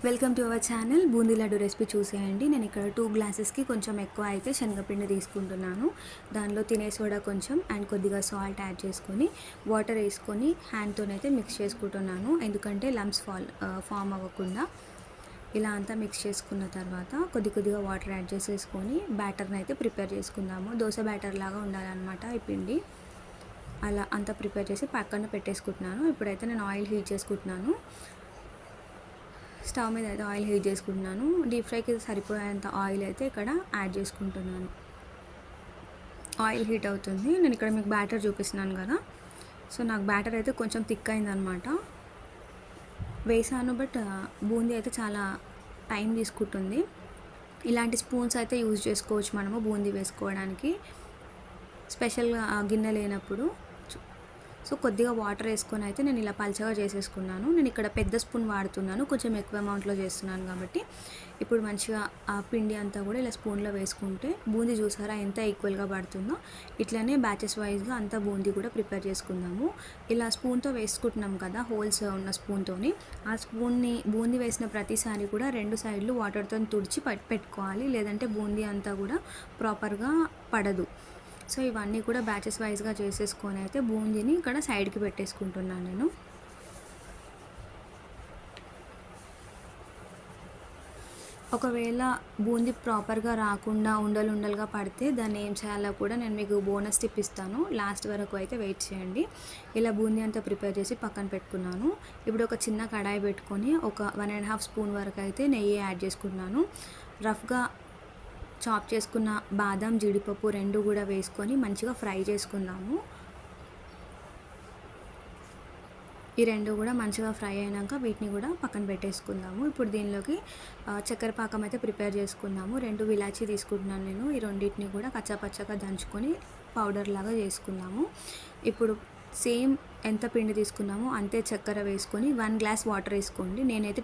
Welcome to our channel. Boondi laddu recipe చూసేయండి. నేను ఇక్కడ 2 గ్లాసెస్కి కొంచెం ఎక్కువ అయితే శనగపిండి తీసుకుంటున్నాను. దానిలో తినే సోడా కొంచెం అండ్ కొద్దిగా సాల్ట్ యాడ్ చేసుకొని వాటర్ వేసుకొని హ్యాండ్తోనైతే మిక్స్ చేసుకుంటున్నాను. ఎందుకంటే లంప్స్ ఫామ్ అవ్వకుండా. ఇలా అంతా మిక్స్ చేసుకున్న తర్వాత కొద్దిగా వాటర్ యాడ్ చేసేసుకొని బ్యాటర్ని అయితే ప్రిపేర్ చేసుకుందాము. దోశ బ్యాటర్ లాగా ఉండాలన్నమాట ఈ పిండి. అలా అంతా ప్రిపేర్ చేసి పక్కన పెట్టేసుకుంటున్నాను. ఇప్పుడైతే నేను ఆయిల్ హీట్ చేసుకుంటున్నాను. స్టవ్ మీద అయితే ఆయిల్ హీట్ చేసుకుంటున్నాను. డీప్ ఫ్రైకి సరిపోయేంత ఆయిల్ అయితే ఇక్కడ యాడ్ చేసుకుంటున్నాను. ఆయిల్ హీట్ అవుతుంది. నేను ఇక్కడ మీకు బ్యాటర్ చూపిస్తున్నాను కదా. సో నాకు బ్యాటర్ అయితే కొంచెం థిక్ అయిందనమాట. వేసాను బట్ బూందీ అయితే చాలా టైం తీసుకుంటుంది. ఇలాంటి స్పూన్స్ అయితే యూజ్ చేసుకోవచ్చు మనము బూందీ వేసుకోవడానికి, స్పెషల్గా గిన్నె లేనప్పుడు. సో కొద్దిగా వాటర్ వేసుకొని అయితే నేను ఇలా పల్చగా చేసేసుకున్నాను. నేను ఇక్కడ పెద్ద స్పూన్ వాడుతున్నాను, కొంచెం ఎక్కువ అమౌంట్లో చేస్తున్నాను కాబట్టి. ఇప్పుడు మంచిగా ఆ పిండి అంతా కూడా ఇలా స్పూన్లో వేసుకుంటే బూందీ చూసారా ఎంత ఈక్వల్గా పడుతుందో. ఇట్లనే బ్యాచెస్ వైజ్గా అంతా బూందీ కూడా ప్రిపేర్ చేసుకుందాము. ఇలా స్పూన్తో వేసుకుంటున్నాం కదా, హోల్స్ ఉన్న స్పూన్తోని. ఆ స్పూన్ని బూందీ వేసిన ప్రతిసారి కూడా 2 సైడ్లు వాటర్తో తుడిచి పెట్టుకోవాలి, లేదంటే బూందీ అంతా కూడా ప్రాపర్గా పడదు. సో ఇవన్నీ కూడా బ్యాచెస్ వైజ్గా చేసేసుకొని అయితే బూందీని ఇక్కడ సైడ్కి పెట్టేసుకుంటున్నాను నేను. ఒకవేళ బూందీ ప్రాపర్గా రాకుండా ఉండలుగా పడితే దాన్ని ఏం చేయాలో కూడా నేను మీకు బోనస్ టిప్ ఇస్తాను. లాస్ట్ వరకు అయితే వెయిట్ చేయండి. ఇలా బూందీ అంతా ప్రిపేర్ చేసి పక్కన పెట్టుకున్నాను. ఇప్పుడు ఒక చిన్న కడాయి పెట్టుకొని ఒక 1.5 స్పూన్ వరకు అయితే నెయ్యి యాడ్ చేసుకున్నాను. రఫ్గా చాప్ చేసుకున్న బాదం, జీడిపప్పు 2 కూడా వేసుకొని మంచిగా ఫ్రై చేసుకుందాము. ఈ 2 కూడా మంచిగా ఫ్రై అయినాక వీటిని కూడా పక్కన పెట్టేసుకుందాము. ఇప్పుడు దీనిలోకి చక్కెర పాకం అయితే ప్రిపేర్ చేసుకుందాము. 2 ఇలాచీ తీసుకుంటున్నాను నేను. ఈ రెండింటిని కూడా కచ్చాపచ్చగా దంచుకొని పౌడర్ లాగా చేసుకుందాము. ఇప్పుడు సేమ్ ఎంత పిండి తీసుకున్నామో అంతే చక్కెర వేసుకొని 1 గ్లాస్ వాటర్ వేసుకోండి. నేనైతే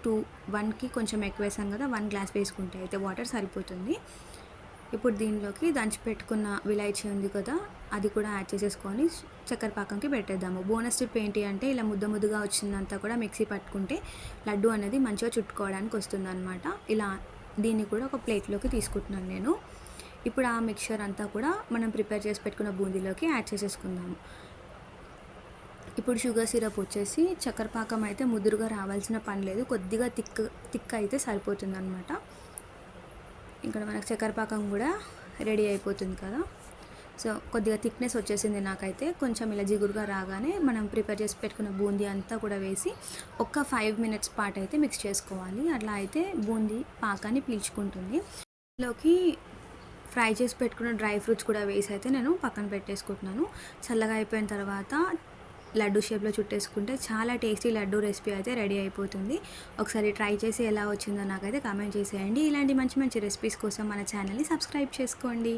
1కి కొంచెం ఎక్కువ వేసాను కదా, 1 గ్లాస్ వేసుకుంటే అయితే వాటర్ సరిపోతుంది. ఇప్పుడు దీనిలోకి దంచి పెట్టుకున్న విలాయచీ ఉంది కదా, అది కూడా యాడ్ చేసేసుకొని చక్కెర పాకంకి పెట్టేద్దాము. బోనస్ టిప్ ఏంటి అంటే ఇలా ముద్దగా వచ్చిందంతా కూడా మిక్సీ పట్టుకుంటే లడ్డు అనేది మంచిగా చుట్టుకోవడానికి వస్తుంది అనమాట. ఇలా దీన్ని కూడా ఒక ప్లేట్లోకి తీసుకుంటున్నాను నేను. ఇప్పుడు ఆ మిక్చర్ అంతా కూడా మనం ప్రిపేర్ చేసి పెట్టుకున్న బూందీలోకి యాడ్ చేసేసుకుందాము. ఇప్పుడు షుగర్ సిరప్ వచ్చేసి చక్కెర పాకం అయితే ముదురుగా రావాల్సిన పని లేదు, కొద్దిగా థిక్ అయితే సరిపోతుంది అనమాట. ఇక్కడ మనకు చక్కెర పాకం కూడా రెడీ అయిపోతుంది కదా. సో కొద్దిగా థిక్నెస్ వచ్చేసింది నాకైతే. కొంచెం ఇలా జిగురుగా రాగానే మనం ప్రిపేర్ చేసి పెట్టుకున్న బూందీ అంతా కూడా వేసి ఒక 5 మినిట్స్ పాటు అయితే మిక్స్ చేసుకోవాలి. అట్లా అయితే బూందీ పాకాన్ని పీల్చుకుంటుంది. ఇందులోకి ఫ్రై చేసి పెట్టుకున్న డ్రై ఫ్రూట్స్ కూడా వేసి అయితే నేను పక్కన పెట్టేసుకుంటున్నాను. చల్లగా అయిపోయిన తర్వాత లడ్డు షేప్లో చుట్టేసుకుంటే చాలా టేస్టీ లడ్డు రెసిపీ అయితే రెడీ అయిపోతుంది. ఒకసారి ట్రై చేసి ఎలా వచ్చిందో నాకైతే కామెంట్ చేసేయండి. ఇలాంటి మంచి రెసిపీస్ కోసం మన ఛానల్ని సబ్స్క్రైబ్ చేసుకోండి.